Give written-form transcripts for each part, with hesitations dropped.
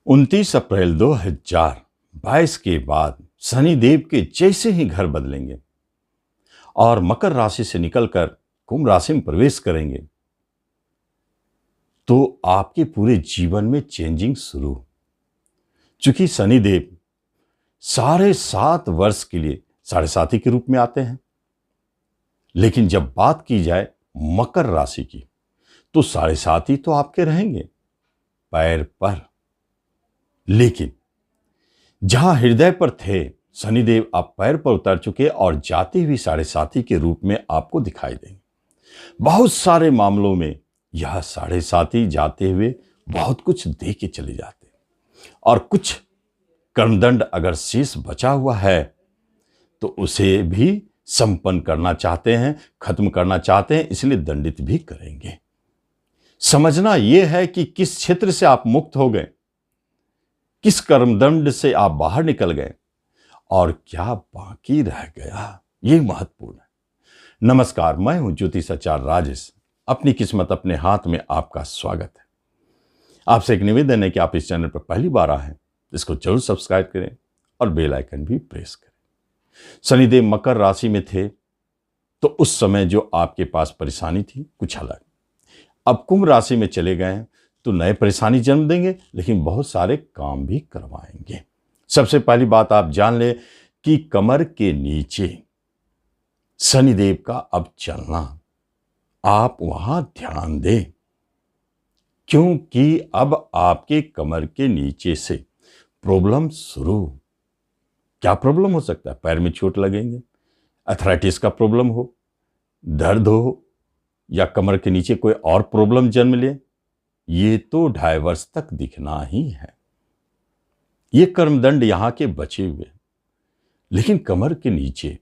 29 अप्रैल 2022 के बाद शनिदेव के जैसे ही घर बदलेंगे और मकर राशि से निकलकर कुंभ राशि में प्रवेश करेंगे तो आपके पूरे जीवन में चेंजिंग शुरू। चूंकि शनिदेव 7.5 वर्ष के लिए 7.5 के रूप में आते हैं, लेकिन जब बात की जाए मकर राशि की तो 7.5 तो आपके रहेंगे पैर पर, लेकिन जहां हृदय पर थे शनिदेव आप पैर पर उतर चुके और जाते हुए 7.5 के रूप में आपको दिखाई देंगे। बहुत सारे मामलों में यह 7.5 जाते हुए बहुत कुछ दे के चले जाते हैं और कुछ कर्मदंड अगर शेष बचा हुआ है तो उसे भी संपन्न करना चाहते हैं, खत्म करना चाहते हैं, इसलिए दंडित भी करेंगे। समझना यह है कि किस क्षेत्र से आप मुक्त हो गए, किस कर्मदंड से आप बाहर निकल गए और क्या बाकी रह गया, यह महत्वपूर्ण है। नमस्कार, मैं हूं ज्योतिषाचार्य राजेश। अपनी किस्मत अपने हाथ में आपका स्वागत है। आपसे एक निवेदन है कि आप इस चैनल पर पहली बार आए हैं, इसको जरूर सब्सक्राइब करें और बेल आइकन भी प्रेस करें। शनिदेव मकर राशि में थे तो उस समय जो आपके पास परेशानी थी कुछ अलग। अब कुंभ राशि में चले गए हैं तो नए परेशानी जन्म देंगे, लेकिन बहुत सारे काम भी करवाएंगे। सबसे पहली बात आप जान ले कि कमर के नीचे शनिदेव का अब चलना, आप वहां ध्यान दें, क्योंकि अब आपके कमर के नीचे से प्रॉब्लम शुरू। क्या प्रॉब्लम हो सकता है? पैर में चोट लगेंगे, अर्थराइटिस का प्रॉब्लम हो, दर्द हो, या कमर के नीचे कोई और प्रॉब्लम जन्म ले। ये तो 2.5 वर्ष तक दिखना ही है। ये कर्मदंड यहां के बचे हुए, लेकिन कमर के नीचे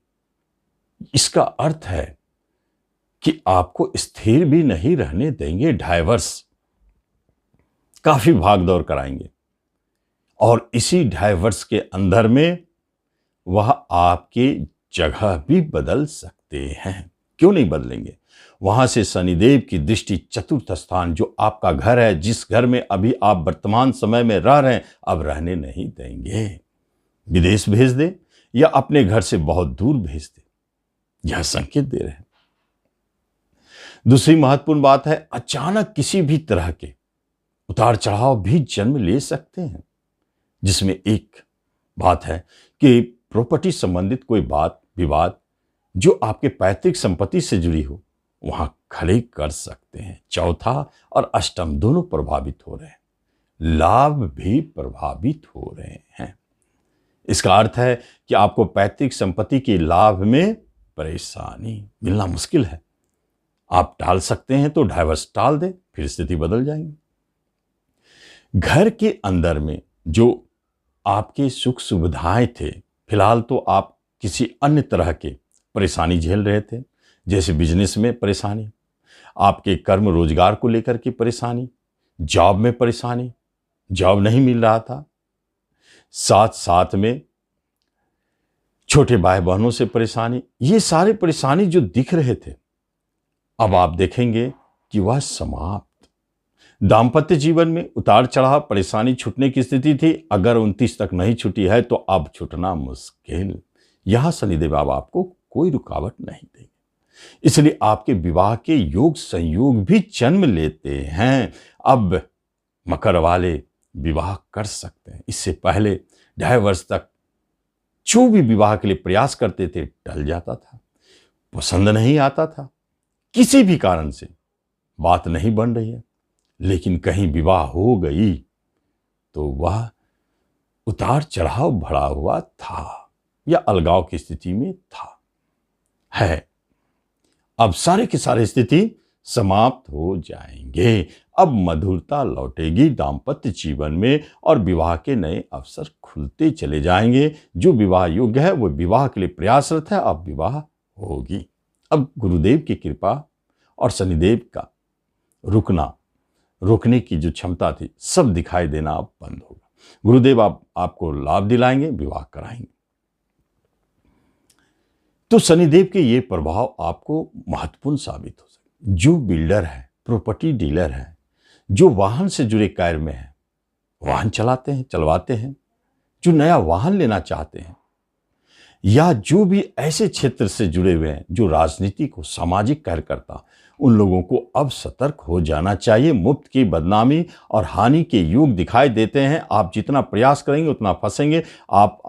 इसका अर्थ है कि आपको स्थिर भी नहीं रहने देंगे। 2.5 वर्ष काफी भाग दौड़ कराएंगे और इसी 2.5 वर्ष के अंदर में वह आपकी जगह भी बदल सकते हैं। क्यों नहीं बदलेंगे? वहां से शनिदेव की दृष्टि चतुर्थ स्थान, जो आपका घर है, जिस घर में अभी आप वर्तमान समय में रह रहे हैं, अब रहने नहीं देंगे। विदेश भेज दे या अपने घर से बहुत दूर भेज दे, यह संकेत दे रहे हैं। दूसरी महत्वपूर्ण बात है, अचानक किसी भी तरह के उतार चढ़ाव भी जन्म ले सकते हैं, जिसमें एक बात है कि प्रॉपर्टी संबंधित कोई बात विवाद जो आपके पैतृक संपत्ति से जुड़ी हो, वहां खड़े कर सकते हैं। चौथा और अष्टम दोनों प्रभावित हो रहे हैं, लाभ भी प्रभावित हो रहे हैं। इसका अर्थ है कि आपको पैतृक संपत्ति के लाभ में परेशानी मिलना मुश्किल है। आप टाल सकते हैं तो 2.5 वर्ष टाल दें, फिर स्थिति बदल जाएंगी। घर के अंदर में जो आपके सुख सुविधाएं थे, फिलहाल तो आप किसी अन्य तरह के परेशानी झेल रहे थे, जैसे बिजनेस में परेशानी, आपके कर्म रोजगार को लेकर के परेशानी, जॉब में परेशानी, जॉब नहीं मिल रहा था, साथ साथ में छोटे भाई बहनों से परेशानी। ये सारे परेशानी जो दिख रहे थे, अब आप देखेंगे कि वह समाप्त। दाम्पत्य जीवन में उतार चढ़ाव, परेशानी छूटने की स्थिति थी, अगर 29 तक नहीं छूटी है तो अब छूटना मुश्किल। यहां शनिदेव आपको कोई रुकावट नहीं देंगे, इसलिए आपके विवाह के योग संयोग भी जन्म लेते हैं। अब मकर वाले विवाह कर सकते हैं। इससे पहले 2.5 वर्ष तक जो भी विवाह के लिए प्रयास करते थे टल जाता था, पसंद नहीं आता था, किसी भी कारण से बात नहीं बन रही है। लेकिन कहीं विवाह हो गई तो वह उतार चढ़ाव भरा हुआ था या अलगाव की स्थिति में था है। अब सारे की सारी स्थिति समाप्त हो जाएंगे। अब मधुरता लौटेगी दाम्पत्य जीवन में और विवाह के नए अवसर खुलते चले जाएंगे। जो विवाह योग्य है वो विवाह के लिए प्रयासरत है, अब विवाह होगी। अब गुरुदेव की कृपा और शनिदेव का रोकने की जो क्षमता थी, सब दिखाई देना अब बंद होगा। गुरुदेव आपको लाभ दिलाएंगे, विवाह कराएंगे। तो शनिदेव के ये प्रभाव आपको महत्वपूर्ण साबित हो सकते। जो बिल्डर है, प्रॉपर्टी डीलर है, जो वाहन से जुड़े कार्य में है, वाहन चलवाते हैं, जो नया वाहन लेना चाहते हैं, या जो भी ऐसे क्षेत्र से जुड़े हुए हैं जो राजनीतिक हो, सामाजिक कार्यकर्ता, उन लोगों को अब सतर्क हो जाना चाहिए। मुफ्त की बदनामी और हानि के युग दिखाई देते हैं। आप जितना प्रयास करेंगे उतना फंसेंगे। आप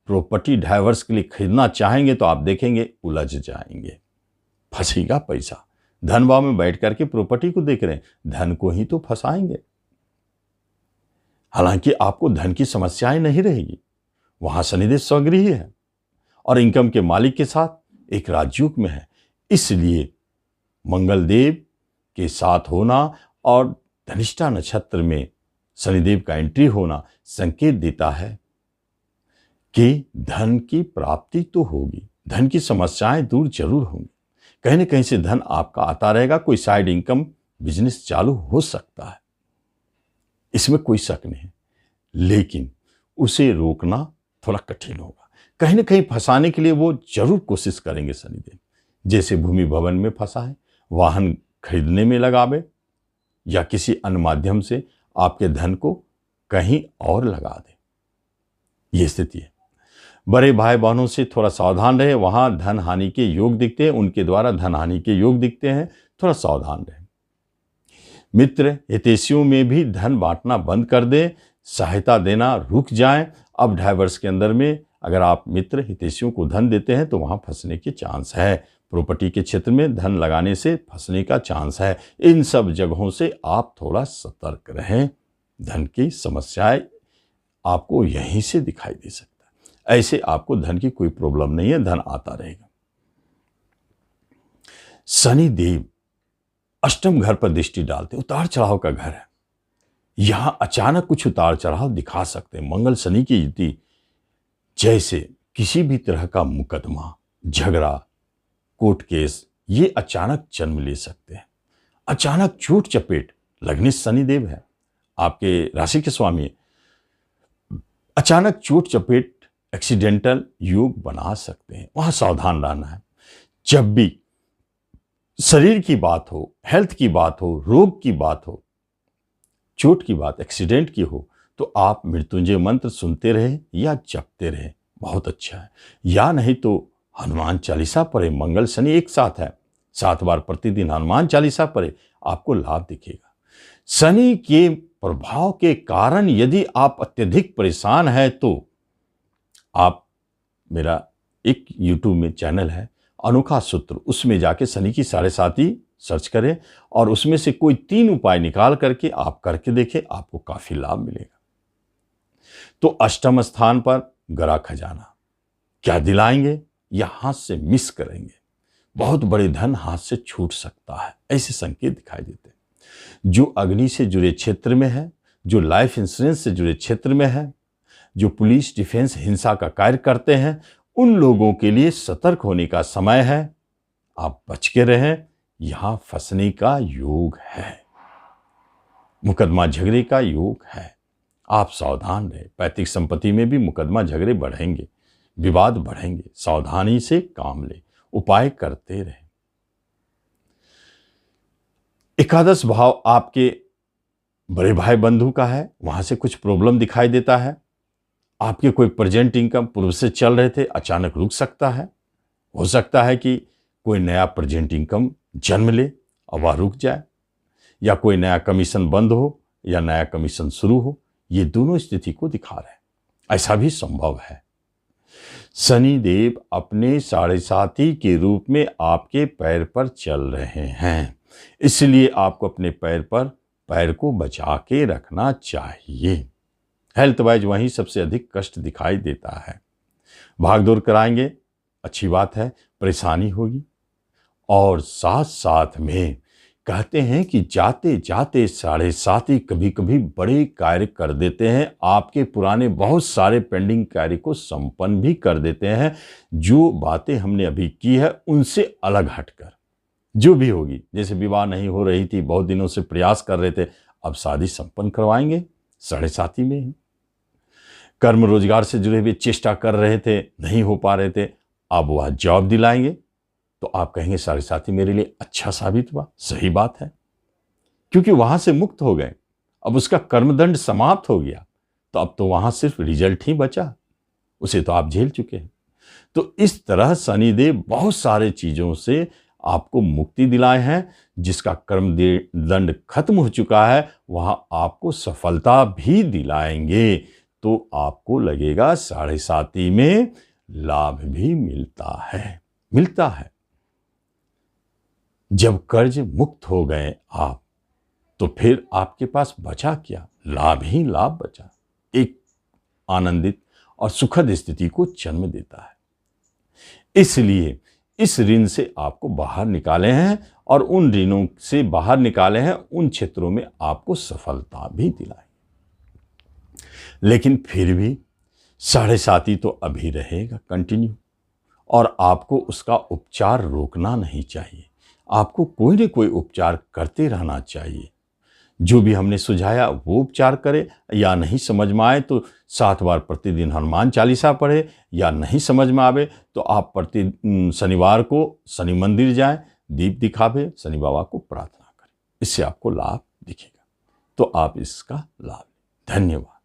प्रॉपर्टी डाइवर्स के लिए खरीदना चाहेंगे तो आप देखेंगे उलझ जाएंगे, फंसेगा पैसा। धन भाव में बैठ करके प्रॉपर्टी को देख रहे हैं, धन को ही तो फंसाएंगे। हालांकि आपको धन की समस्याएं नहीं रहेगी, वहां शनिदेव स्वगृही है और इनकम के मालिक के साथ एक राजयोग में है। इसलिए मंगल देव के साथ होना और धनिष्ठा नक्षत्र में शनिदेव का एंट्री होना संकेत देता है कि धन की प्राप्ति तो होगी, धन की समस्याएं दूर जरूर होंगी। कहीं न कहीं से धन आपका आता रहेगा। कोई साइड इनकम बिजनेस चालू हो सकता है, इसमें कोई शक नहीं, लेकिन उसे रोकना थोड़ा कठिन होगा। कहीं न कहीं फंसाने के लिए वो जरूर कोशिश करेंगे शनिदेव। जैसे भूमि भवन में फंसा है, वाहन खरीदने में लगावे, या किसी अन्य माध्यम से आपके धन को कहीं और लगा दे। ये स्थिति है। बड़े भाई बहनों से थोड़ा सावधान रहे, वहां धन हानि के योग दिखते हैं, उनके द्वारा धन हानि के योग दिखते हैं, थोड़ा सावधान रहे। मित्र हितैषियों में भी धन बांटना बंद कर दे, सहायता देना रुक जाए। अब डाइवर्स के अंदर में अगर आप मित्र हितैषियों को धन देते हैं तो वहां फंसने के चांस है। प्रॉपर्टी के क्षेत्र में धन लगाने से फंसने का चांस है। इन सब जगहों से आप थोड़ा सतर्क रहें। धन की समस्याएं आपको यहीं से दिखाई दे सकता है। ऐसे आपको धन की कोई प्रॉब्लम नहीं है, धन आता रहेगा। शनि देव अष्टम घर पर दृष्टि डालते, उतार चढ़ाव का घर है। यहां अचानक कुछ उतार चढ़ाव दिखा सकते हैं। मंगल शनि की युति, जैसे किसी भी तरह का मुकदमा, झगड़ा, कोर्ट केस, ये अचानक जन्म ले सकते हैं। अचानक चोट चपेट लगने शनिदेव है, आपके राशि के स्वामी, अचानक चोट चपेट एक्सीडेंटल योग बना सकते हैं। वहां सावधान रहना है। जब भी शरीर की बात हो, हेल्थ की बात हो, रोग की बात हो, चोट की बात, एक्सीडेंट की हो, तो आप मृत्युंजय मंत्र सुनते रहे या जपते रहे, बहुत अच्छा है। या नहीं तो हनुमान चालीसा पढ़े। मंगल शनि एक साथ है, 7 बार प्रतिदिन हनुमान चालीसा पढ़े, आपको लाभ दिखेगा। शनि के प्रभाव के कारण यदि आप अत्यधिक परेशान हैं तो आप, मेरा एक यूट्यूब में चैनल है अनोखा सूत्र, उसमें जाके शनि की 7.5 सर्च करें और उसमें से कोई 3 उपाय निकाल करके आप करके देखें, आपको काफी लाभ मिलेगा। तो अष्टम स्थान पर गरा खजाना क्या दिलाएंगे या हाथ से मिस करेंगे, बहुत बड़े धन हाथ से छूट सकता है, ऐसे संकेत दिखाई देते हैं। जो अग्नि से जुड़े क्षेत्र में है, जो लाइफ इंश्योरेंस से जुड़े क्षेत्र में है, जो पुलिस डिफेंस हिंसा का कार्य करते हैं, उन लोगों के लिए सतर्क होने का समय है। आप बच के रहें, यहां फंसने का योग है, मुकदमा झगड़े का योग है। आप सावधान रहें। पैतृक संपत्ति में भी मुकदमा झगड़े बढ़ेंगे, विवाद बढ़ेंगे। सावधानी से काम ले, उपाय करते रहें। एकादश भाव आपके बड़े भाई बंधु का है, वहां से कुछ प्रॉब्लम दिखाई देता है। आपके कोई प्रेजेंट इनकम पूर्व से चल रहे थे, अचानक रुक सकता है। हो सकता है कि कोई नया प्रेजेंट इनकम जन्म ले और वह रुक जाए, या कोई नया कमीशन बंद हो या नया कमीशन शुरू हो। ये दोनों स्थिति को दिखा रहे हैं, ऐसा भी संभव है। शनि देव अपने 7.5 के रूप में आपके पैर पर चल रहे हैं, इसलिए आपको अपने पैर को बचा के रखना चाहिए। हेल्थ वाइज वहीं सबसे अधिक कष्ट दिखाई देता है। भागदौड़ कराएंगे, अच्छी बात है, परेशानी होगी। और साथ साथ में कहते हैं कि जाते जाते 7.5 कभी कभी बड़े कार्य कर देते हैं। आपके पुराने बहुत सारे पेंडिंग कार्य को संपन्न भी कर देते हैं। जो बातें हमने अभी की है उनसे अलग हटकर जो भी होगी, जैसे विवाह नहीं हो रही थी, बहुत दिनों से प्रयास कर रहे थे, अब शादी संपन्न करवाएंगे 7.5 में ही। कर्म रोजगार से जुड़े हुए चेष्टा कर रहे थे, नहीं हो पा रहे थे, अब वह जॉब दिलाएंगे, तो आप कहेंगे 7.5 मेरे लिए अच्छा साबित हुआ। सही बात है, क्योंकि वहां से मुक्त हो गए। अब उसका कर्मदंड समाप्त हो गया, तो अब तो वहां सिर्फ रिजल्ट ही बचा, उसे तो आप झेल चुके हैं। तो इस तरह शनिदेव बहुत सारे चीजों से आपको मुक्ति दिलाए हैं। जिसका कर्म दंड खत्म हो चुका है वहां आपको सफलता भी दिलाएंगे। तो आपको लगेगा साढ़े साती में लाभ भी मिलता है। जब कर्ज मुक्त हो गए आप, तो फिर आपके पास बचा क्या? लाभ ही लाभ बचा। एक आनंदित और सुखद स्थिति को जन्म देता है। इसलिए इस ऋण से आपको बाहर निकाले हैं, और उन ऋणों से बाहर निकाले हैं उन क्षेत्रों में आपको सफलता भी दिलाई। लेकिन फिर भी साढ़े साती तो अभी रहेगा कंटिन्यू, और आपको उसका उपचार रोकना नहीं चाहिए। आपको कोई न कोई उपचार करते रहना चाहिए। जो भी हमने सुझाया वो उपचार करे, या नहीं समझ में आए तो 7 बार प्रतिदिन हनुमान चालीसा पढ़े, या नहीं समझ में आवे तो आप शनिवार को शनि मंदिर जाएं, दीप दिखावे, शनि बाबा को प्रार्थना करें। इससे आपको लाभ दिखेगा। तो आप इसका लाभ लें। धन्यवाद।